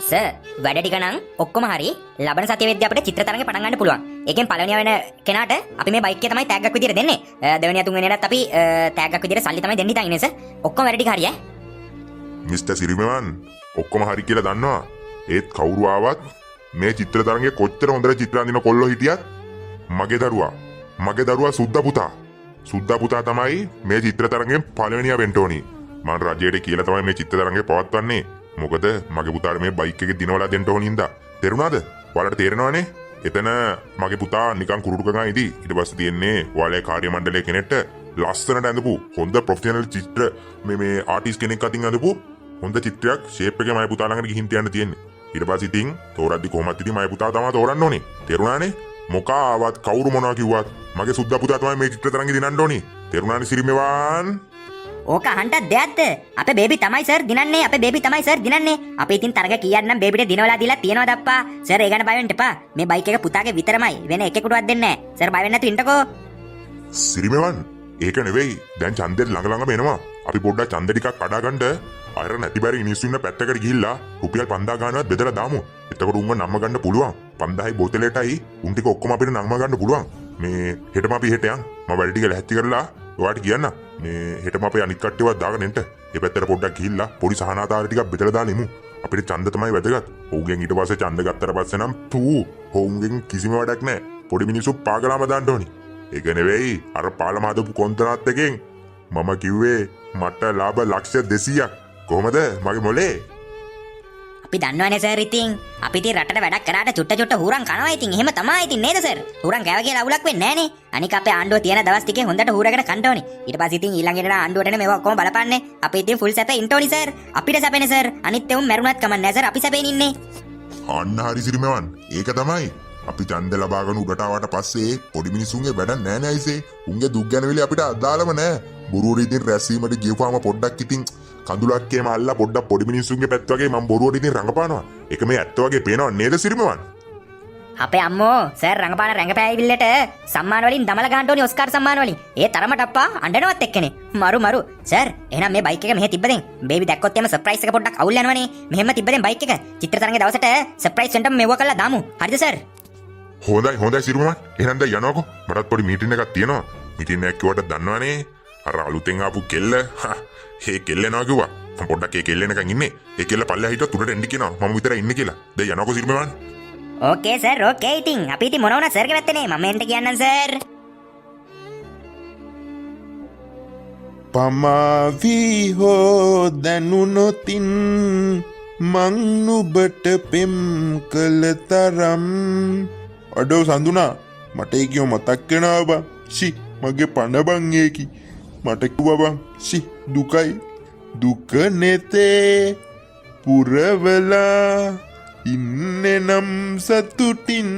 Sir වැඩ ටික නම් ඔක්කොම හරි ලබන සතිය වෙද්දී අපිට චිත්‍ර තරඟේ පටන් ගන්න පුළුවන්. ඒකෙන් පළවෙනියා වෙන කෙනාට අපි මේ බයික් එක තමයි ටැග් එකක් විදියට දෙන්නේ. දෙවෙනියා තුන්වෙනියාටත් අපි ටැග් එකක් විදියට සල්ලි තමයි දෙන්න හිතාන්නේ සර්. ඔක්කොම වැඩ ටික හරි ඈ. මිස්ටර් සිරිමවන් ඔක්කොම හරි කියලා දන්නවා. ඒත් කවුරු ආවත් මේ චිත්‍ර තරඟේ කොච්චර හොඳට චිත්‍ර අඳින කොල්ලෝ හිටියත් මගේ දරුවා සුද්දා පුතා තමයි මේ චිත්‍ර තරඟෙන් පළවෙනියා වෙන්න ඕනි. මම රජයට කියලා තමයි මේ චිත්‍ර තරඟේ පවත්වන්නේ. මොකද මගේ පුතාට මේ බයික් එකේ දිනවලා දෙන්න ඕන හින්දා. තේරුණාද? ඔයාලට තේරෙනවනේ? එතන මගේ පුතා නිකන් කුරුටු ගගා ඉදී. ඊට පස්සේ තියෙන්නේ ඔයාලේ කාර්ය මණ්ඩලයේ කෙනෙක්ට ලස්සනට ඇඳපු හොඳ ප්‍රොෆෙෂනල් චිත්‍ර මේ ආටිස්ට් කෙනෙක් අතින් ඇඳපු හොඳ චිත්‍රයක් ෂේප් එකේ මගේ පුතා ළඟට ගිහින් තියන්න තියෙන්නේ. ඊට පස්සේ ඉතින් තෝරද්දි කොහොමද ඉතින් මගේ පුතා තමයි තෝරන්න ඕනේ. තේරුණානේ? මොකා ආවත් කවුරු මොනවා කිව්වත් මගේ සුද්දා පුතා තමයි මේ චිත්‍ර තරඟේ දිනන්න ඕනේ. තේරුණානේ සිරිමෙවන්? ඕක අහන්නත් දෙයක්ද? අපේ බේබි තමයි සර් දිනන්නේ. අපේ බේබි තමයි සර් දිනන්නේ. අපි ඉතින් තරඟ කීයක් නම් බේබිට දිනවලා දීලා තියනවාද අප්පා? සර් ඒ ගැන බය වෙන්න එපා. මේ බයික් එක පුතාගේ විතරමයි. වෙන එකෙකුටවත් දෙන්නේ නැහැ. සර් බය වෙන්න නැතු ඉන්නකෝ. සිරිමෙවන් ඒක නෙවෙයි. දැන් ඡන්දෙත් ළඟ එනවා. අපි පොඩ්ඩක් ඡන්ද ටිකක් කඩා ගන්න අර නැති බැරි මිනිස්සු ඉන්න පැත්තකට ගිහිල්ලා රුපියල් 5000 ගානවත් බෙදලා දාමු. එතකොට උන්ව නම්ම ගන්න පුළුවන්. 5000යි බෝතලෙටයි උන් ටික ඔක්කොම අපිට නම්ම ගන්න පුළුවන්. මේ හෙටම අපි හෙට යන්. මම වැඩ ටික ලැහැත්ති කරලා ඔයාලට කියන්න. මේ හෙටම අපි අනිත් කට්ටියවත් දාගෙන එන්න. ඒ පැත්තට පොඩ්ඩක් ගිහිල්ලා පොඩි සහනාධාර ටිකක් බෙදලා දානිමු. අපිට ඡන්ද තමයි වැදගත්. ඔව්ගෙන් ඊට පස්සේ ඡන්ද ගත්තට පස්සේ නම් ඔවුන්ගෙන් කිසිම වැඩක් නැහැ. පොඩි මිනිස්සු පාගලාම දාන්න ඕනි. ඒක නෙවෙයි අර පාලම හදපු කොන්ත්‍රාත් එකෙන් මම කිව්වේ මට ලාභ ලක්ෂ 200ක්. කොහමද මගේ මොලේ? අපි දන්නවනේ සර් ඉතින්. අපි ඉතින් රටට වැඩක් කරාට චුට්ට හුරන් කනවා ඉතින්. එහෙම තමයි ඉතින් නේද සර්? හුරන් කෑව කියලා අවුලක් වෙන්නේ නැහනේ. අනික අපේ ආණ්ඩුව තියෙන දවස් ටිකේ හොඳට හුරගෙන කන්න ඕනි. ඊට පස්සේ ඉතින් ඊළඟට ආණ්ඩුවටනේ මේවා ඔක්කොම බලපන්නේ. අපි ඉතින් ෆුල් සැපේ ඉන්න ඕනි සර්. අපිට සැපේනේ සර්. අනිත් එවුන් මැරුණත් කමක් නැහැ සර්. අපි සැපේන් ඉන්නේ. අන්න හරි සිරිමවන්. ඒක තමයි. අපි ඡන්ද ලබාගෙන උඩට ආවට පස්සේ පොඩි මිනිසුන්ගේ වැඩක් නැහැ නේ අයිසේ. උන්ගේ දුක් ගැනවිලි අපිට අදාළම නැහැ. බොරුවට ඉතින් රැස්වීමට ගියපුවාම පොඩ්ඩක් ඉතින් කඳුලක් කේම අල්ලා පොඩ්ඩක් පොඩි මිනිස්සුන්ගේ පැත්ත වගේ මම බොරුවට ඉතින් රඟපානවා. ඒක මේ ඇත්ත වගේ පේනව නේද සිරිමවන්? අපේ අම්මෝ සර් රඟපාන රඟපෑවිල්ලට සම්මාන වලින් දමල ගන්න ඕනි ඔස්කාර් සම්මාන වලින්. ඒ තරමට අප්පා අඬනවත් එක්කනේ. මරු. සර් එහෙනම් මේ බයික් එක මෙහෙ තිබ්බදෙන් බේබි දැක්කොත් එම සර්ප්‍රයිස් එක පොඩ්ඩක් අවුල් යනවනේ. මෙහෙම තිබ්බදෙන් බයික් එක චිත්‍ර තරඟේ දවසට සර්ප්‍රයිස් වෙන්න මෙව්ව කරලා දාමු. හරිද සර්? හොඳයි සිරිමවන්. එහෙනම් දැන් යනකො. මටත් පොඩි මීටින් එකක් තියෙනවා. මීටින් එකක් කිව්වට දන්නවනේ. අර අලුතෙන් ආපු කෙල්ල ඒ කෙල්ල එනවා කිව්වා. මම පොඩ්ඩක් ඒ කෙල්ල එනකන් ඉන්නේ. ඒ කෙල්ල පල්ලෙහා හිටුවා උඩට එන්න කියනවා. මම විතරයි ඉන්නේ කියලා. දැන් යනකො සිරිමවන්. ඕකේ සර් ඕකේ ඉතින් අපි ඉතින් මොනවා වුණත් සර්ගේ පැත්තනේ. මම එන්න කියන්නම් සර්. පමාවි හෝ දැනුනොතින් මං නුබට පෙම් කළ තරම්. අඩෝ සඳුනා මට ඒකියෝ මතක් වෙනවා බං. සි මගේ පණ බං ඒකි. මට කිව්වා බං. සි දුකයි. දුක නෙතේ පුරවලා ඉන්නේ නම් සතුටින්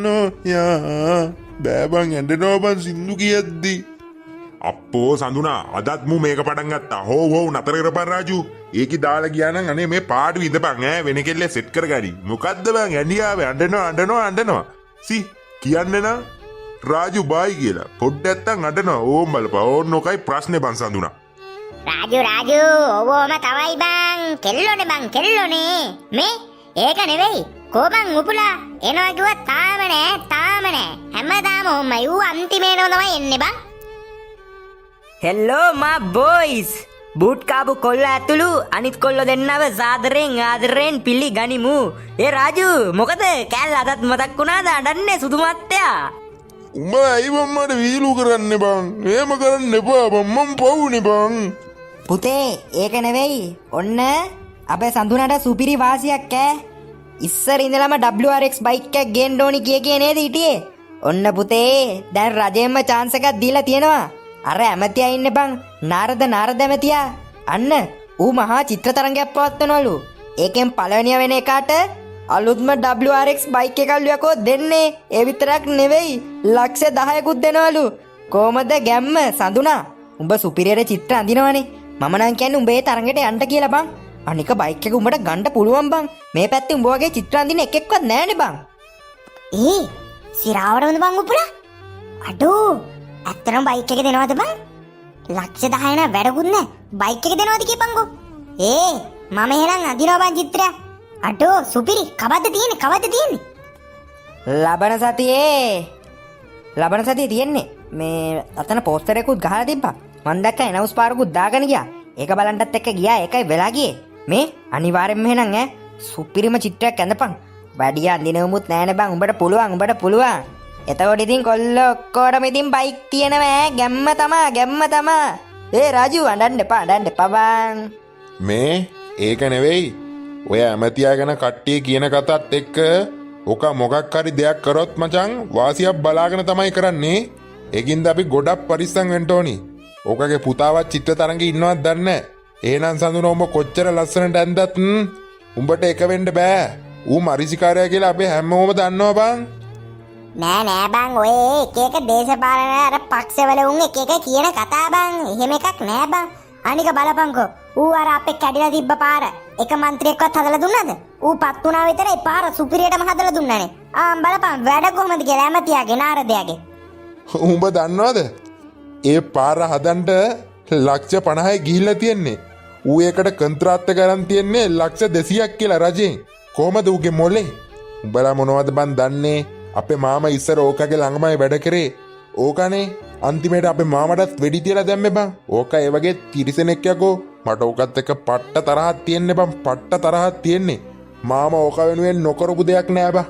නොයා. බෑ බං ඇඬෙනවා බං සින්දු කියද්දි. අප්පෝ සඳුනා අදත් මු මේක පටන් ගත්තා. හෝ නතර කරපන් රාජු. ඒකි දාලා ගියා නම් අනේ මේ පාඩු ඉඳපන් ඈ වෙන කෙල්ල සෙට් කරගනි. මොකද්ද බං ඇඬියාවේ අඬනවා. සි කියන්නේ නා රාජු බයි කියලා. පොඩ්ඩක් නැත්තම් අඬනවා. ඕම් බලපන්. ඕන්නෝකයි ප්‍රශ්නේ බං සඳුනා. රාජු ඔවෝම තවයි බං. කෙල්ලෝනේ මේ ඒක නෙවෙයි. කොබන් උපුලා එනවා කිව්වා තාම නෑ. හැමදාම ඔම්මයි ඌ අන්තිමේනෝ තමයි එන්නේ බං. හෙල්ලෝ මා බොයිස්. බූට් කාපු කොල්ල ඇතුළු අනිත් කොල්ල දෙන්නව සාදරෙන් ආදරෙන් පිළිගනිමු. ඒ රාජු මොකද කෑල්ල අදත් මතක් වුණාද අඬන්නේ සුදු මත්තයා? උඹ ඇයි මම්මට වීලු කරන්න බං? එහෙම කරන්න එපා බං. මම පවුනේ බං. පුතේ ඒක නෙවෙයි. ඔන්න අපේ සඳුනට සුපිරි වාසියක් ඈ. ඉස්සර ඉඳලම WRX බයික් එකක් ගේන්න ඕනි කිය නේද හිටියේ? ඔන්න පුතේ දැන් රජයෙන්ම chance එකක් දීලා තියෙනවා. අර ඇමතියා ඉන්නේ බං. නාරද ඇමතියා. අන්න ඌ මහා චිත්‍ර තරඟයක් පවත්වනවලු. ඒකෙන් පළවෙනිය වෙන එකාට අලුත්ම WRX බයික් එකක් ලියකෝ දෙන්නේ. ඒ විතරක් නෙවෙයි ලක්ෂ 10කුත් දෙනවලු. කොහමද ගැම්ම සඳුනා? උඹ සුපිරියර චිත්‍ර අඳිනවනේ. මම නම් කියන්නේ උඹ ඒ තරඟෙට යන්න කියලා බං. අනික බයික් එක උඹට ගන්න පුළුවන් බං. මේ පැත්තේ උඹ වගේ චිත්‍ර අඳින එකෙක්වත් නැහැනේ බං. සිරාවටමද බං උපුලා? අඩෝ ඇත්තටම බයික් එක දෙනවද බං? ලක්ෂ 10 න වැඩකුත් නැහැ. බයික් එක දෙනවද කියපන්කෝ. මම එහෙනම් අඳිනවා බං චිත්‍රයක්. අඩෝ සුපිරි කවද්ද තියෙන්නේ ලබන සතියේ තියෙන්නේ මේ අතන පෝස්ටර් එකකුත් ගහලා තිබ්බා. මං දැක්ක එනවුස් පාරකුත් දාගෙන ගියා. ඒක බලන්නත් එක්ක ගියා. ඒකයි වෙලා ගියේ. මේ අනිවාර්යෙන්ම එහෙනම් සුපිරිම චිත්‍රයක් ඇඳපන්. වැඩි අඳිනවමුත් නෑනේ බං. උඹට පුළුවන්. එතකොට ඉතින් කොල්ලෝ ඔක්කොටම ඉතින් බයික් තියෙනවා ගැම්ම තමා. ඒ රාජු අඬන්න එපා බං. මේ ඒක නෙවෙයි. ඔය ඇමතියා ගැන කට්ටිය කියන කතාත් එක්ක ඕක මොකක් හරි දෙයක් කරොත් මචං වාසියක් බලාගෙන තමයි කරන්නේ. ඒකින්ද අපි ගොඩක් පරිස්සම් වෙන්න ඕනි. ඕකගේ පුතාවත් චිත්‍ර තරංගේ ඉන්නවත් දන්නේ නැහැ. එහෙනම් සඳුන උඹ කොච්චර ලස්සනට ඇඳත් උඹට එක වෙන්න බෑ. ඌ මරිසිකාරයා කියලා අපි හැමෝම දන්නවා බං. නෑ බං ඔය එක දේශපාලන අර පක්ෂවල උන් එක කියන කතා බං. එහෙම එකක් නෑ බං. අනික බලපංකෝ ඌ අර අපේ කැඩිලා තිබ්බ පාර එක මන්ත්‍රියෙක්වත් හදලා දුන්නද? ඌ පත් වුණා විතරයි පාර සුපිරියටම හදලා දුන්නානේ. බලපන් වැඩ කොහමද කියලා ඇමතියාගේ නාරදයාගේ. උඹ දන්නවද? ඒ පාර හදන්න ලක්ෂ 50යි ගිහිල්ලා තියෙන්නේ. ඌ ඒකට කන්ත්‍රාත්ත ගන්න තියෙන්නේ ලක්ෂ 200ක් කියලා රජෙන්. කොහමද ඌගේ මොලේ? උඹලා මොනවද බන් දන්නේ? අපේ මාමා ඉස්සර ඕකගේ ළඟමයි වැඩ කරේ. ඕකනේ අන්තිමේට අපේ මාමටත් වෙඩි තියලා දැම්මේ බං. ඕක ඒ වගේ තිරිසනෙක් යකෝ. මට ඕකත් එක්ක පට්ට තරහක් තියෙන්නේ බං. පට්ට තරහක් තියෙන්නේ. මාමා ඕක වෙනුවෙන් නොකරපු දෙයක් නෑ බං.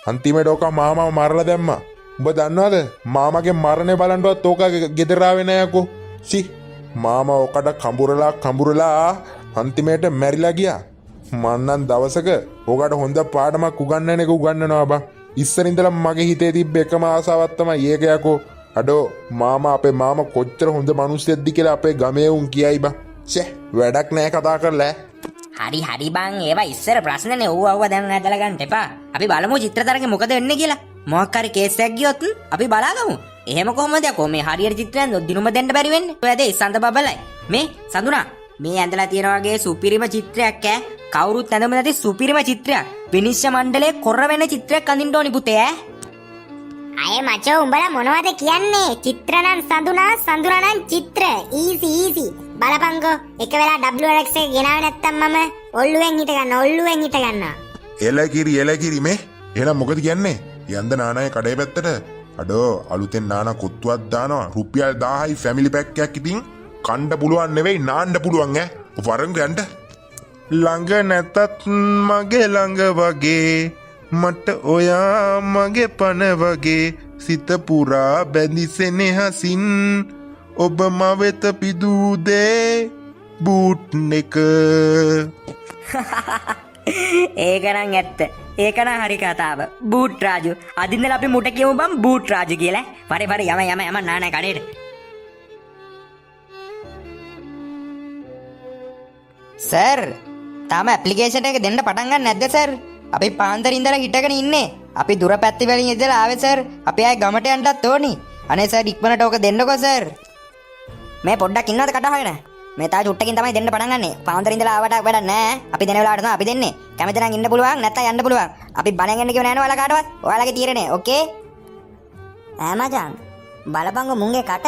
අන්තිමේට ඕක මාමාව මරලා දැම්මා. උඹ දන්නවද? මාමගේ මරණය බලන්නවත් ඕක ගෙදර ආවේ නෑ යකෝ. සි මාමා ඕකට කඹුරලා අන්තිමේට මැරිලා ගියා. මන්නම් දවසක ඕකට හොඳ පාඩමක් උගන්වන්න එක උගන්වනවා බං. ඉස්සර ඉඳලා මගේ හිතේ තිබ්බ එකම ආසාවක් තමයි ඒක යකෝ. අඩෝ මාමා අපේ මාමා කොච්චර හොඳ මිනිස්සෙක්ද කියලා අපේ ගමේ උන් කියයි බං. ෂේ වැඩක් නෑ කතා කරලා. හරි බං ඒවා ඉස්සර ප්‍රශ්නනේ. ඌව දැන් ඇදලා ගන්න එපා. අපි බලමු චිත්‍ර තරංගේ මොකද වෙන්නේ කියලා. මොකක් හරි කේස් එකක් ගියොත් අපි බලාගමු. එහෙම කොහොමද යකෝ මේ හරියට චිත්‍රයක් දිනුම දෙන්න බැරි වෙන්නේ. ඔය ඇදේ සඳ බබලයි. මේ සඳුනා මේ ඇඳලා තියෙන වගේ සුපිරිම චිත්‍රයක් කවුරුත් ඇඳම නැති සුපිරිම චිත්‍රයක්. විනිශ්චය මණ්ඩලයේ කොර වෙන චිත්‍රයක් අඳින්න ඕනි පුතේ අය මචෝ උඹලා මොනවද කියන්නේ? චිත්‍ර නම් සඳුනා නම් චිත්‍ර. ඊසි. බලපංකෝ එක වෙලා WRX එක ගෙනාවේ නැත්තම් මම ඔල්ලුවෙන් හිට ගන්නවා. එලකිරි මේ. එහෙනම් මොකද කියන්නේ? යන්ද නානායේ කඩේ පැත්තට. අඩෝ අලුතෙන් නානා කොත්තුවක් දානවා. රුපියල් 1000යි ෆැමිලි පැක් එකක් ඉතින් කණ්ඩ පුළුවන් නෙවෙයි නාන්න පුළුවන් වරංග යන්න. ළඟ නැතත් මගේ ළඟ වගේ මට ඔයා මගේ පන වගේ සිත පුරා බැඳිසෙනෙ හසින් ඔබ මවෙත පිදූදේ බූට් එක. ඒකනම් ඇත්ත. ඒකනම් හරි කතාව. බූට් රාජු. අදින්දලා අපි මුට කියමු බම් බූට් රාජු කියලා. පරි යම නානා කඩේට. සර් තාම ඇප්ලිකේෂන් එක දෙන්න පටන් ගන්න නැද්ද සර්? අපි පාන්දර ඉඳලා හිටගෙන ඉන්නේ. අපි දුර පැත්ති වලින් ඉඳලා ආවේ සර්. අපි ආයේ ගමට යන්නත් ඕනි. අනේ සර් ඉක්මනට ඕක දෙන්නකෝ සර්. මේ පොඩ්ඩක් ඉන්නවද කටහගෙන? මේ තා චුට්ටකින් තමයි දෙන්න පටන් ගන්නෙ. පාන්දර ඉඳලා ආවට වැඩක් නැහැ. අපි දෙන වෙලාවට තමයි අපි දෙන්නේ. කැමති නම් ඉන්න පුළුවන් නැත්නම් යන්න පුළුවන්. අපි බණෙන් යන්න කිව්ව නෑනේ ඔයාලා කාටවත්. ඔයාලගේ තීරණය. ඕකේ? මචං බලපංගෝ මුංගේ කට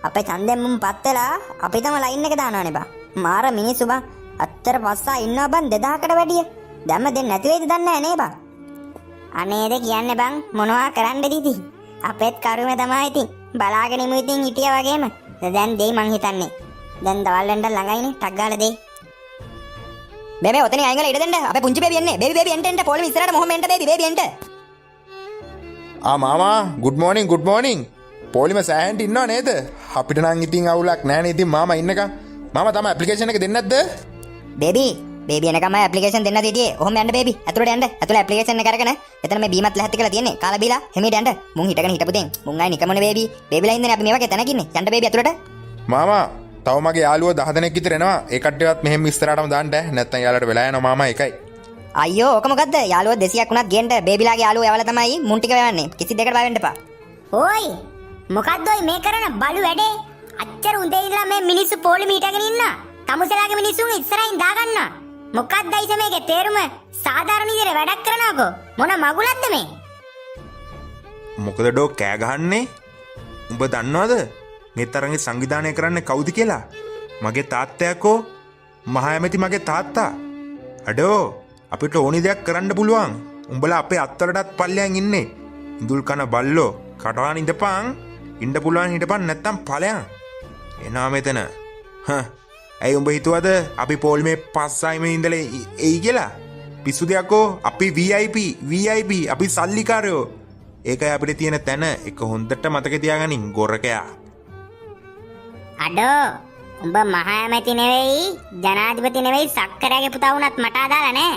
අපේ ඡන්දෙන් මුන් පත් වෙලා අපි තම ලයින් එක දානවානේ බං. මාර මිනිස්සු බං. අත්තර පස්සා ඉන්නවා බං 2000කට වැඩිය. දැම්ම දෙන්න නැති වෙයිද දන්නේ නැහැ නේ බං. අනේද කියන්නේ බං මොනවා කරන්නද ඉතින්. අපේත් කරුමේ තමයි ඉතින්. බලාගෙන ඉමු ඉතින් හිටියා වගේම. දැන් දෙයි මං හිතන්නේ. දැන් දවල් වෙන්න ළඟයිනේ ටක් ගාලා දෙයි. බේබේ ඔතනින් අයින් ගලා ඉඩ දෙන්න. අපේ පුංචි බේබි එන්නේ. බේබි එන්න පොලිම ඉස්සරහට මොහොම එන්න බේබි එන්න. මාමා good morning. පොලිම සෑහෙන්ට ඉන්නව නේද? අපිට නම් ඉතින් අවුලක් නැහැ නේ. ඉතින් මාමා ඉන්නකම්. මාමා තමයි ඇප්ලිකේෂන් එක දෙන්නේ නැද්ද? බේබි එනකම ඇප්ලිකේෂන් දෙන්න දීදී. ඔහොම යන්න බේබි. ඇතුළට යන්න. ඇතුළේ ඇප්ලිකේෂන් එක අරගෙන එතන මේ බීමත් ලැහැත්ති කරලා තියෙන්නේ. කාලා බීලා හිමීට යන්න. මුන් හිටගෙන හිටපු දෙන්. මුන් ආයි නිකමනේ බේබි. බේබිලා ඉන්නේ අපි මේ වගේ තැනක ඉන්නේ. යන්න බේබි ඇතුළට. මාමා තව මගේ යාළුවෝ 10 දෙනෙක් විතර එනවා. ඒ කට්ටියවත් මෙහෙම ඉස්සරහටම දාන්න. නැත්නම් යාළුවට වෙලා යනවා මාමා එකයි. අයියෝ ඕක මොකද්ද? යාළුවෝ 200ක් වුණත් ගේන්න බේබිලාගේ යාළුවෝ යවලා තමයි මුන් ටික වෙවන්නේ. කිසි දෙයකට බය වෙන්න එපා. ඕයි මොකද්ද ඔය මේ කරන බලු වැඩේ? අච්චර උදේ ඉඳලා මේ මිනිස්සු පොලිම හිටගෙන ඉන්නා. තමුසලාගේ මිනිස්සුන් ඉස්සරහින් දාගන්නවා. මොකක්දයිද මේකේ තේරුම? සාධාරණ විදිහට වැඩක් කරනවකෝ. මොන මගුලක්ද මේ? මොකද ඩෝ කෑ ගහන්නේ? උඹ දන්නවද මේ තරගේ සංවිධානය කරන්නේ කවුද කියලා? මගේ තාත්තයාකෝ. මහා ඇමති මගේ තාත්තා. අඩෝ අපිට ඕනි දෙයක් කරන්න පුළුවන්. උඹලා අපේ අත්වලටත් පල්ලෙන් ඉන්නේ. ඉඳුල් කන බල්ලෝ කටවාන ඉඳපන්. ඉන්න පුළුවන් හිටපන් නැත්තම් ඵලයන්. එනවා මෙතන. ඇයි උඹ හිතුවද අපි පොල්මේ පස්සයිම ඉඳලා එයි කියලා? පිස්සු දෙයක්කෝ අපි VIP අපි සල්ලිකාරයෝ. ඒකයි අපිට තියෙන තැන. එක හොඳට මතක තියාගනින් ගොරකයා. අඩෝ උඹ මහා ඇමති නෙවෙයි ජනාධිපති නෙවෙයි සක්කරයාගේ පුතා වුණත් මට අදාළ නෑ.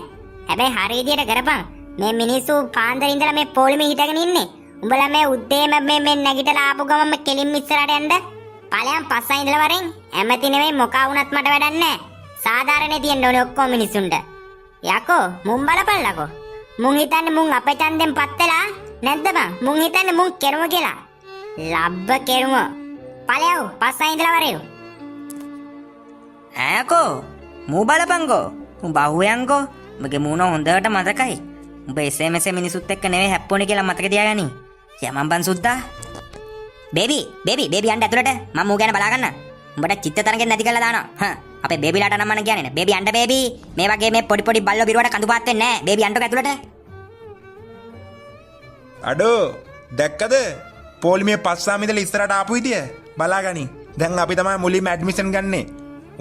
හැබැයි හරි විදියට කරපන්. මේ මිනිස්සු පාන්දර ඉඳලා මේ පොලිමේ හිටගෙන ඉන්නේ. උඹලා මේ උද්දේම මේ නැගිටලා ආපු ගමන් කෙලින්ම ඉස්සරහට යන්න. ඵලයන් පස්සෙන් ඉඳලා වරෙන් ඇමති නෙවෙයි මොකා වුණත් මට වැඩක් නෑ. සාධාරණේ තියෙන්න ඕනේ ඔක්කොම මිනිස්සුන්ට. යකෝ මුන් බලපල්ලකෝ. මුන් හිතන්නේ මුන් අපේ ඡන්දෙන් පත් වෙලා නැද්ද බං? මුන් හිතන්නේ මුන් කෙරුම කියලා. ලබ්බ කෙරුම. ඵලයෝ පස්සෙන් ඉඳලා වරෙන්. ඈකෝ මූ බලපංකෝ. උඹ අහුයන්කෝ. උඹගේ මූණ හොඳට මතකයි. උඹ SMS මිනිසුත් එක්ක නෙවෙයි හැප්පුණේ කියලා මතක තියාගනි. යමන් බන් සුද්දා. බේබි යන්න ඇතුළට. මම මූ ගැන බලා ගන්න. උඹට චිත්ත තරගෙන් නැති කරලා දානවා. අපේ බේබිලාට නම් මම කියන්නේ නේ. බේබි යන්න බේබි. මේ වගේ මේ පොඩි බල්ලෝ බිරුවට කඳු පාත් වෙන්නේ නැහැ. බේබි යන්නකෝ ඇතුළට. අඩෝ දැක්කද? පොලිමේ පස්සාම ඉඳලා ඉස්සරහට ආපු විදිය බලාගනි. දැන් අපි තමයි මුලින්ම ඇඩ්මිෂන් ගන්නෙ.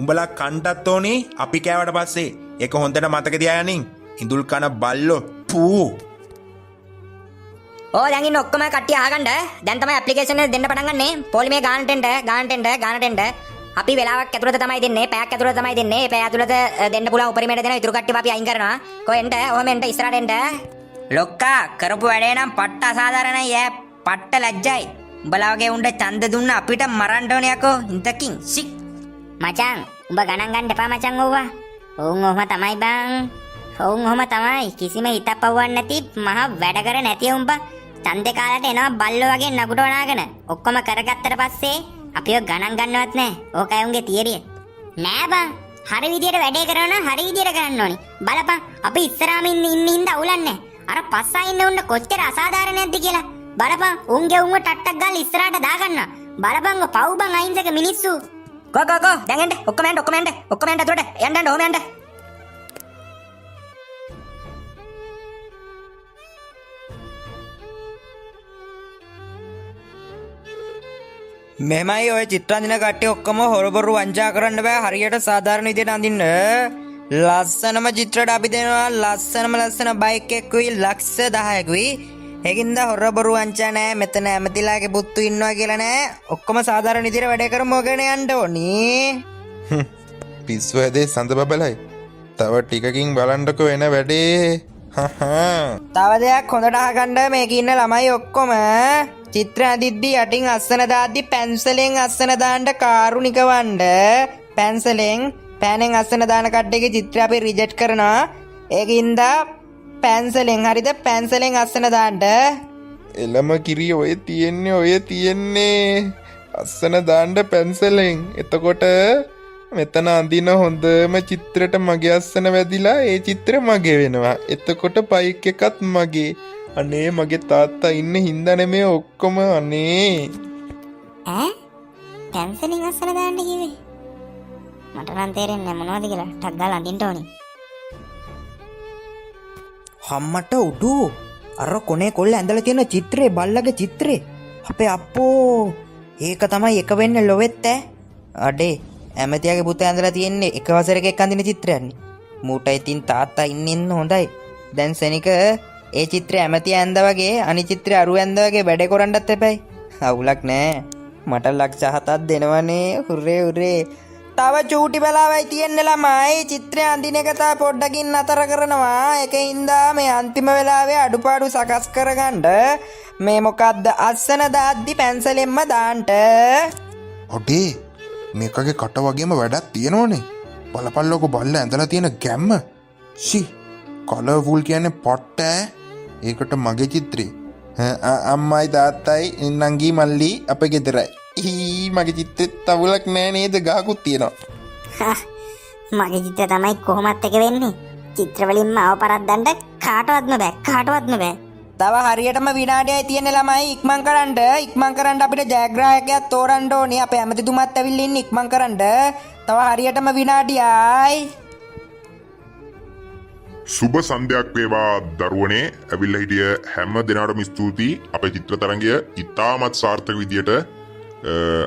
උඹලා කන්ටත් ඕනි අපි කෑවට පස්සේ. ඒක හොඳට මතක තියාගනින්. ඉඳුල් කන බල්ලෝ පූ. දැන් ඉන්න ඔක්කොම කට්ටිය අහගන්න. දැන් තමයි ඇප්ලිකේෂන් එක දෙන්න පටන් ගන්නෙ. පොලිමේ ගානට එන්න. අපි වෙලාවක් ඇතුළත තමයි දෙන්නේ. පැයක් ඇතුළත තමයි දෙන්නේ. පැය ඇතුළත දෙන්න පුළුවන් උපරිමයට දෙන ඉතුරු කට්ටිය අපි අයින් කරනවා. කොහෙන්ද? ඔහම එන්න ඉස්සරහට එන්න. ලොක්කා කරපු වැඩේ නම් පට්ට අසාධාරණයි ඈ. පට්ට ලැජ්ජයි. උඹලා වගේ උණ්ඩ ඡන්ද දුන්න අපිට මරන්න ඕනේ යකෝ. හිතකින් සික්. මචං උඹ ගණන් ගන්න එපා මචං ඕවා. ඔවුන් ඔහම තමයි බං. ඔවුන් ඔහම තමයි. කිසිම හිතක් පවවන්නේ නැති මහ වැඩ කර නැති උඹ. ඡන්දේ කාලට එනවා බල්ලෝ වගේ නගුට වනාගෙන. ඔක්කොම කරගත්තට පස්සේ අපිව ගණන් ගන්නවත් නැහැ. ඕකයි උන්ගේ තියරිය. නෑ බං. හරි විදියට වැඩේ කරනවා නම් හරි විදියට කරන්න ඕනි. බලපන් අපි ඉස්සරහාම ඉන්න හින්ද අවුලන්නේ. අර පස්සා ඉන්න උන්න කොච්චර අසාධාරණයක්ද කියලා. බලපන් උන්ගේ උන්ව ටට්ටක් ගාලා ඉස්සරහට දාගන්නවා. බලපන්ගෝ පව් බං අහිංසක මිනිස්සු. කෝ දැන් එන්න. ඔක්කොම එන්න ඇතුළට. යන්න ඔහම යන්න. මෙමයි ඔය චිත්‍රාන්දින කට්ටිය ඔක්කොම හොරබොරු වංචා කරන්න බෑ. හරියට සාධාරණ විදියට අඳින්න. ලස්සනම චිත්‍රයට අපි දෙනවා ලස්සන බයික් එකකුයි ලක්ෂ 10කුයි. ඒකින්ද හොරබොරු වංචා නෑ. මෙතන ඇමතිලාගේ පුත්තු ඉන්නවා කියලා නෑ. ඔක්කොම සාධාරණ විදියට වැඩ කරමු ඔගෙන යන්න ඕනි. පිස්සු ඇදේ සඳ බබලයි. තව ටිකකින් බලන්නකෝ එන වැඩේ. තව දෙයක් හොඳට අහගන්න. මේක ඉන්න ළමයි ඔක්කොම චිත්‍ර අදිද්දී යටින් අස්සන දාද්දි පැන්සලෙන් අස්සන දාන්න කාරුණික වණ්ඩ. පෑනෙන් අස්සන දාන කට්ටියගේ චිත්‍ර අපි රිජෙක්ට් කරනවා. ඒකින්ද පැන්සලෙන් හරිද පැන්සලෙන් අස්සන දාන්න. එළම කිරි ඔය තියෙන්නේ අස්සන දාන්න පැන්සලෙන්. එතකොට මෙතන අඳින හොඳම චිත්‍රයට මගේ අස්සන වැදිලා ඒ චිත්‍ර මගේ වෙනවා. එතකොට බයික් එකත් මගේ. අනේ මගේ තාත්තා ඉන්න හින්දා නෙමේ ඔක්කොම අනේ. පැන්සලින් අස්සන දාන්න කිව්වේ. මට නම් තේරෙන්නේ මොනවද කියලා. ටක් ගාලා අඳින්න ඕනේ. හම්මට උඩු අර කොනේ කොල්ල ඇඳලා තියෙන චිත්‍රේ බල්ලගේ චිත්‍රේ. අපේ අප්පෝ ඒක තමයි එක වෙන්න ලොවෙත් ඈ. අඩේ ඇමතියාගේ පුතා ඇඳලා තියෙන්නේ එක වසරක එක්ක අඳින චිත්‍රයක්නේ. මූට ඉතින් තාත්තා ඉන්න හොඳයි. දැන් සෙනික ඒ චිත්‍රය ඇමතිය ඇඳ වගේ අනිත් චිත්‍රය අරු ඇඳ වගේ වැඩ කරන්නත් එපයි. අවුලක් නෑ. මට ලක්ෂ 7ක් දෙනවනේ. හුරේ. තව චූටි බලාවයි තියෙන්න ළමයි. චිත්‍රය අඳින එක තා පොඩ්ඩකින් නතර කරනවා. ඒකින්ද මේ අන්තිම වෙලාවේ අඩුපාඩු සකස් කරගන්න මේ මොකද්ද අස්සන දාද්දි පැන්සලෙන්ම දාන්න. ඔඩේ මේකගේ කට වගේම වැඩක් තියෙනවනේ. බලපල්ලෝක බල්ල ඇඳලා තියෙන ගැම්ම. කලර්ෆුල් කියන්නේ පොට්ට ඈ. ඒකට මගේ චිත්‍රේ. අම්මයි තාත්තයි නංගි මල්ලි අපේ ගෙදරයි. මගේ චිත්‍රෙත් තවුලක් නෑ නේද? ගහකුත් තියෙනවා. මගේ චිත්‍රය තමයි කොහොමත් එක වෙන්නේ. චිත්‍ර වලින්ම අවපරද්දන්න කාටවත්ම බෑ. තව හරියටම විනාඩියයි තියෙන ළමයි ඉක්මන් කරන්න අපිට ජයග්‍රාහකයක් තෝරන්න ඕනේ. අපේ ඇමතිතුමත් ඇවිල්ලා ඉන්නේ ඉක්මන් කරන්න. තව හරියටම විනාඩියයි. සුබ සන්ධයක් වේවා දරුවනේ ඇවිල්ලා හිටිය හැම දිනාටම ස්තුතියි අපේ චිත්‍ර තරංගය ඉතාමත් සාර්ථක විදියට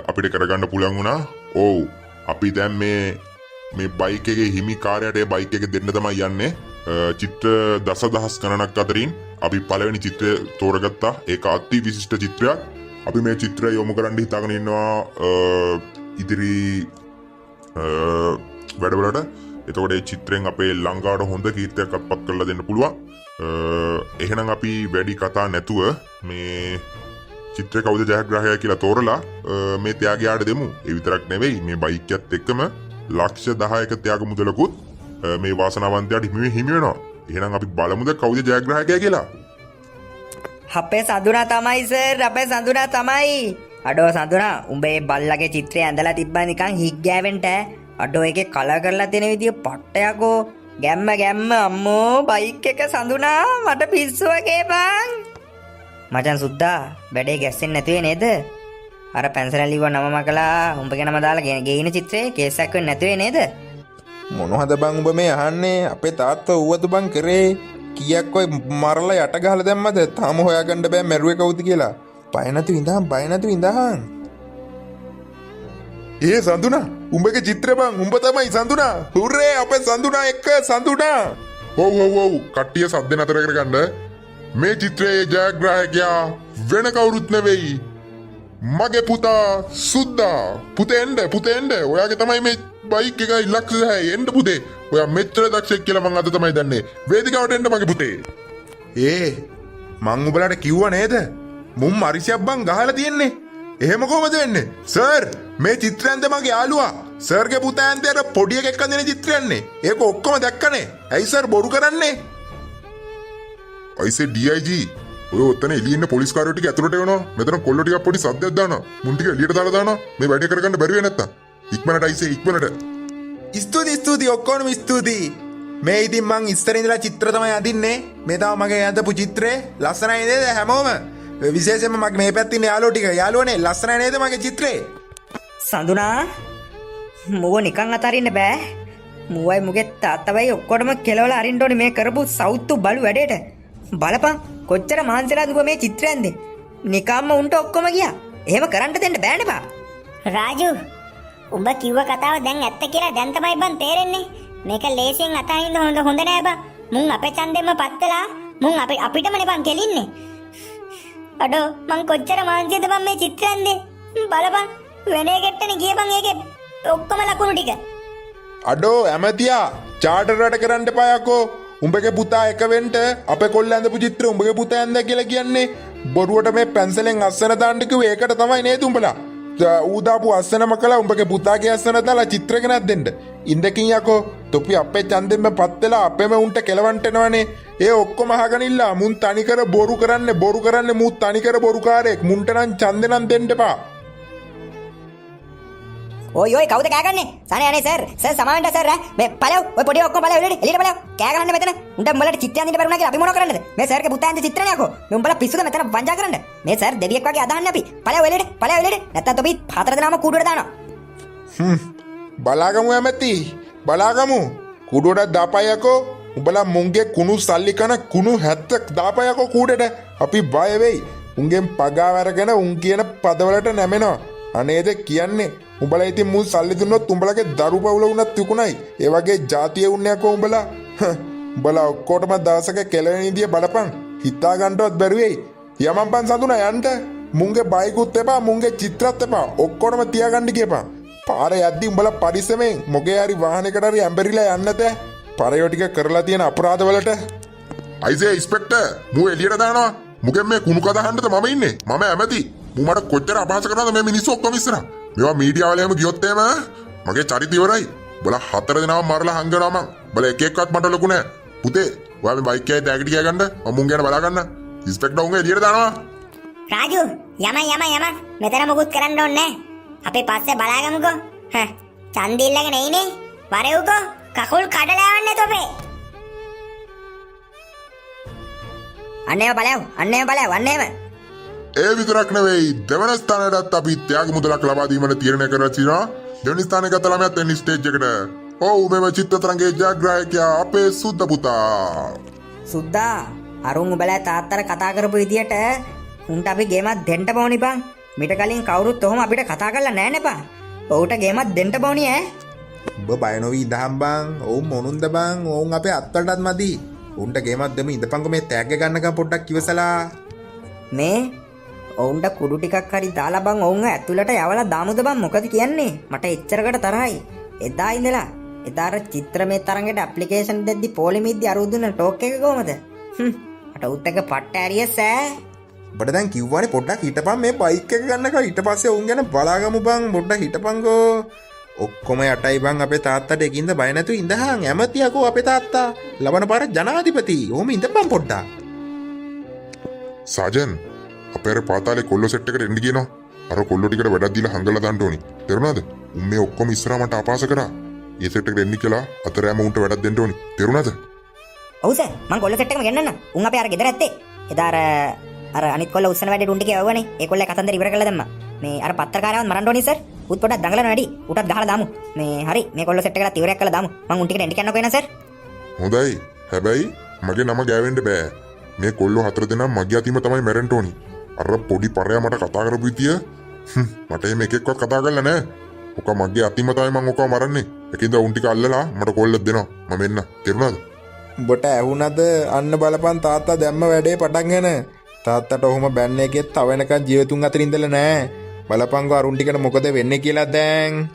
අපිට කරගන්න පුළුවන් වුණා. ඔව් අපි දැන් මේ බයික් එකේ හිමිකාරයට ඒ බයික් එක දෙන්න තමයි යන්නේ. චිත්‍ර දසදහස් ගණනක් අතරින් අපි පළවෙනි චිත්‍රය තෝරගත්තා. ඒක අති විශිෂ්ට චිත්‍රයක්. අපි මේ චිත්‍රය යොමු කරන්න හිතාගෙන ඉන්නවා ඉදිරි වැඩවලට. එතකොට ඒ චිත්‍රයෙන් අපේ ලංකාවට හොඳ කීර්තියක් අත්පත් කරලා දෙන්න පුළුවන්. එහෙනම් අපි වැඩි කතා නැතුව මේ චිත්‍රය කවුද ජයග්‍රාහකයා කියලා තෝරලා මේ ත්‍යාගයට දෙමු. ඒ විතරක් නෙවෙයි මේ බයික් එකත් එක්කම ලක්ෂ 10ක ත්‍යාග මුදලකුත් මේ වාසනාවන්තයාට හිමි වෙනවා. එහෙනම් අපි බලමුද කවුද ජයග්‍රාහකයා කියලා. අපේ සඳුනා තමයි සර්, අපේ සඳුනා තමයි. අඩෝ සඳුනා, උඹේ බල්ලගේ චිත්‍රය ඇඳලා තිබ්බා නිකන් හික් ගෑවෙන්ට. අඩෝ එකේ කලර් කරලා තියෙන විදිය පට්ටයකෝ. ගැම්ම අම්මෝ බයික් එක සඳුනා මට පිස්සු වගේ බං. මචන් සුද්දා බඩේ ගැස්සෙන්නේ නැතුවේ නේද? අර පැන්සලෙන් ලිව්ව නම මකලා උඹගේ නම දාලා ගේන චිත්‍රේ කේසයක් වෙන්නේ නැතුවේ නේද? මොනවද බං උඹ මේ අහන්නේ? අපේ තාත්තා ඌවද බං කරේ? කීයක් ඔය මරලා යට ගහලා දැම්මද? තාම හොයාගන්න බෑ මැරුවේ කවුද කියලා. බය නැතු ඉඳහන්. ඒ සඳුනා උඹගේ චිත්‍රය බං උඹ තමයි සඳුනා. හුරේ අපේ සඳුනා එක්ක සඳුනා. ඔව් කට්ටිය සද්ද නතර කරගන්න. මේ චිත්‍රයේ ජයග්‍රාහකයා වෙන කවුරුත් නෙවෙයි මගේ පුතා සුද්දා. පුතේ එන්න ඔයාගේ තමයි මේ බයික් එක ලක්ෂ 10 එන්න පුතේ. ඔයා මෙච්චර දක්ෂෙක් කියලා මං අද තමයි දන්නේ. වේදිකාවට එන්න මගේ පුතේ. මං උඹලට කිව්වා නේද? මුම් මරිසියක් බං ගහලා තියෙන්නේ. එහෙම කොහමද වෙන්නේ? සර් මේ චිත්‍රයන්ද මගේ යාළුවා. සර්ගේ පුතා ඇන්තේ අර පොඩි එකෙක් අඳින චිත්‍රයන්නේ. ඒක ඔක්කොම දැක්කනේ. ඇයි සර් බොරු කරන්නේ? අයිසේ DIG ඔය ඔතන එළියේ ඉන්න පොලිස් කාර්යෝ ටික ඇතුළට එනවා. මෙතන කොල්ලෝ ටිකක් පොඩි සද්දයක් දානවා. මුන් ටික එළියට දාලා දානවා. මේ වැඩේ කරගන්න බැරි වෙ නැත්තම්. ඉක්මනට අයිසේ ඉක්මනට. ස්තුති ඔක්කොම ස්තුති. මේ ඉතින් මං ඉස්සර ඉඳලා චිත්‍ර තමයි අදින්නේ. මේ තමයි මගේ ඇඳපු චිත්‍රේ. ලස්සනයි නේද හැමෝම? විශේෂයෙන්ම මගේ මේ පැත්තේ ඉන්න යාළුවෝ ටික යාළුවනේ ලස්සනයි නේද මගේ චිත්‍රේ? සඳුනා මුව නිකන් අතරින්න බෑ. මුවයි මුගේ තාත්තවයි ඔක්කොටම කෙලවලා අරින්න ඕනේ මේ කරපු සවුත්තු බලු වැඩේට. බලපන් කොච්චර මහන්සිලාද උඹ මේ චිත්‍රයන්ද? නිකම්ම උන්ට ඔක්කොම ගියා. එහෙම කරන්න දෙන්න බෑනේ බා. රාජු උඹ කිව්ව කතාව දැන් ඇත්ත කියලා දැන් තමයි බං තේරෙන්නේ. මේක ලේසියෙන් අතහින්න හොඳ නෑ බං. මුන් අපේ ඡන්දෙම පත්තලා මුන් අපිටමනේ බං කෙලින්නේ. අඩෝ මං කොච්චර මාංශයද බං මේ චිත්‍රයන්ද? බලපන් වෙනේ ගෙට්ටනේ ගියපන් ඒකේ ඔක්කොම ලකුණු ටික. අඩෝ ඇමතියා චාටර් රට කරන්න එපා යකෝ. උඹගේ පුතා එක වෙන්න අපේ කොල්ල ඇඳපු චිත්‍ර උඹගේ පුතා ඇඳ කියලා කියන්නේ. බොරුවට මේ පැන්සලෙන් අස්සන දාන්න කිව්වේ ඒකට තමයි නේද උඹලා? ඌ දාපු අස්සනම කළා උඹගේ පුතාගේ අස්සන දාලා චිත්‍ර ගෙනත් දෙන්න. ඉන්දකින් යකෝ තොපි අපේ ඡන්දෙම පත් වෙලා අපේම උන්ට කෙලවන්ට එනවනේ. ඒ ඔක්කොම අහගෙන ඉල්ලා මුන් තනිකර බොරු කරන්නේ මූ තනිකර බොරුකාරයෙක්. මුන්ට නම් ඡන්දෙ නම් දෙන්න එපා. ඔය කවුද කෑ ගන්නේ? සනේ සර් සමාවෙන්ට සර් මේ පළව ඔය පොඩි ඔක්කොම පළව එළියට පළව කෑ ගහන්න මෙතන. උන්ට උඹලට චිත්‍රය අඳින්න බැරුණා කියලා අපි මොනව කරන්නද? මේ සර්ගේ පුතා ඇඳ චිත්‍රනේ යකෝ. මේ උඹලා පිස්සුද මෙතන වංජා කරන්න? මේ සර් දෙවියෙක් වගේ අදහන්නේ අපි. පළව එළියට නැත්තම් තොපි හතර දෙනාම කූඩුවට දානවා. බලාගමු ඇමති බලාගමු. කුඩුවට දාපයකෝ. උඹලා මුන්ගේ කුණු සල්ලි කන කුණු 70ක් දාපයකෝ කූඩට. අපි බය වෙයි. උන්ගෙන් පගාව අරගෙන උන් කියන පදවලට නැමෙනවා. අනේද කියන්නේ උඹලා ඉතින් මුන් සල්ලි දුන්නොත් උඹලගේ දරු පවුල වුණත් විකුණයි. ඒ වගේ જાතිය උන්නේ යකෝ උඹලා. උඹලා ඔක්කොටම දවසක කෙලවෙන ඉදිය බලපන්. හිතා ගන්නවත් බැරි වෙයි. යමම්පන් සඳුනා යන්න. මුන්ගේ බයිකුත් එපා මුන්ගේ චිත්‍රත් එපා. ඔක්කොටම තියාගන්න කියපන්. පාරේ යද්දි උඹලා පරිස්සමෙන් මොගේ හරි වාහනයකට හරි ඇඹරිලා යන්න තෑ. පරයෝ ටික කරලා තියෙන අපරාධවලට. අයිසේ ඉන්ස්පෙක්ටර් මූ එළියට දානවා. මුගෙන් මේ කුණු කදහන්නද මම ඉන්නේ. මම ඇමති. මූ මට කොච්චර අපහාස කරනවද මේ මිනිස්සු ඔක්කොම ඉස්සරහ. මේවා මීඩියා වලම ගියොත් එහෙම මගේ චරිත ඉවරයි. බලා හතර දෙනාම මරලා හංගනවා මං. බලා එක එක්කවත් මට ලොකු නෑ. පුතේ ඔයා මේ බයික් එකේ ටැග් ටික ගන්න. මම මුන් ගැන බලා ගන්න. ඉන්ස්පෙක්ටර් උන්ගේ එළියට දානවා. රාජු යම මෙතන මොකුත් කරන්න ඕනේ නෑ. අපි පස්සේ බලාගමුකෝ. ඡන්ද ඉල්ලගෙන එයිනේ. වරෙව්කෝ කකුල් කඩලා යවන්නේ තොපේ. අන්නේම බලව. ඒ විතරක් නෙවෙයි දෙවන ස්ථානයටත් අපි ත්‍යාග මුදලක් ලබා දීමට තීරණය කරලා තිනවා. දෙවන ස්ථානය ගත ළමයාත් එන්නේ ස්ටේජ් එකට. ඔව් මෙම චිත්‍ර තරංගයේ ජයග්‍රාහකයා අපේ සුද්ද පුතා. සුද්දා අරුන් උඹලා තාත්තට කතා කරපු විදියට උන්ට අපි ගේමක් දෙන්න බෝනි බං. මිට කලින් කවුරුත් ඔහොම අපිට කතා කරලා නැහැ නේ. ඔවුට ගේමක් දෙන්න බෝනි ඈ. උඹ බය නොවී ඉඳහම් බං. ඔවුන් මොනුන්ද බං. ඔවුන් අපේ අත්තටත් මදි. උන්ට ගේමක් දෙමු ඉඳපන්කො මේ තෑග්ග ගන්නකම් පොඩ්ඩක් ඉවසලා. මේ ඔවුන්ට කුඩු ටිකක් හරි දාලා බං ඔවුන් ඇතුළට යවලා දාමුද බං. මොකද කියන්නේ? මට එච්චරකට තරහයි. එදා ඉඳලා එදාට චිත්‍රමය තරංගයට ඇප්ලිකේෂන් දෙද්දි පොලිමිද්දි අර උදුන්න ටෝක් එක කොහමද? මට උත් එක පට්ට ඇරියස් ඈ. බට දැන් කිව්වනේ පොඩ්ඩක් හිටපන් මේ බයික් එක ගන්නකම්. ඊට පස්සේ උන් ගැන බලාගමු බං. පොඩ්ඩක් හිටපන්කෝ. ඔක්කොම යටයි බං අපේ තාත්තට එකින්ද බය නැතුව ඉඳහන්. ඇමතියකෝ අපේ තාත්තා. ලබන පාර ජනාධිපති. ඔහොම ඉඳපන් පොඩ්ඩක්. සාජන් අපේ අර පාතාලේ කොල්ලෝ සෙට් එකට එන්න කියනවා. අර කොල්ලෝ ටිකට වැඩක් දීලා හංගලා දාන්න ඕනි. තේරුණාද? උන් මේ ඔක්කොම ඉස්සරහා මට ආපාස කරා. ඒ සෙට් එකට එන්න කියලා අතරෑම උන්ට වැඩක් දෙන්න ඕනි. තේරුණාද? ඔව් සර් මං කොල්ල සෙට් එකම ගෙන්නන්න. උන් අපේ අර ගෙදර ඇත්තේ. එදා අර අනිත් කොල්ල උස්සන වැඩේ ඩුන් ටිකේ යවවනේ. ඒ කොල්ලේ කතන්දර ඉවර කරලා දැම්මා. මේ අර පත්තරකාරයවත් මරන්න ඕනි සර්. උත් පොඩක් දඟලන වැඩි. උටත් ගහලා දාමු. මේ හරි මේ කොල්ල සෙට් එකට ඉවරයක් කරලා දාමු. මං උන් ටිකට එන්න කියන්නකෝ එන සර්. හොඳයි. හැබැයි මගේ නම ගෑවෙන්න බෑ. මේ කොල්ලෝ හතර දෙනා මගේ අතින්ම තමයි මැරෙන්න ඕනි. අර පොඩි පරයා මට කතා කරපු විදිය මට එහෙම එකෙක්වත් කතා කරලා නැහැ. ඔක මගේ අතින්ම තමයි මං ඔකව මරන්නේ. ඒකින්ද උන් ටික අල්ලලා මට කොල්ලක් දෙනවා. මම එන්න. තේරුණාද? උඹට ඇහුණද? අන්න බලපන් තාත්තා දැම්ම වැඩේ පටන් ගෙන. තාත්තට ඔහොම බැන්න එකෙත් තව වෙනකන් ජීවතුන් අතර ඉඳලා නැහැ. බලපන්කෝ අරුන් ටිකට මොකද වෙන්නේ කියලා දැන්.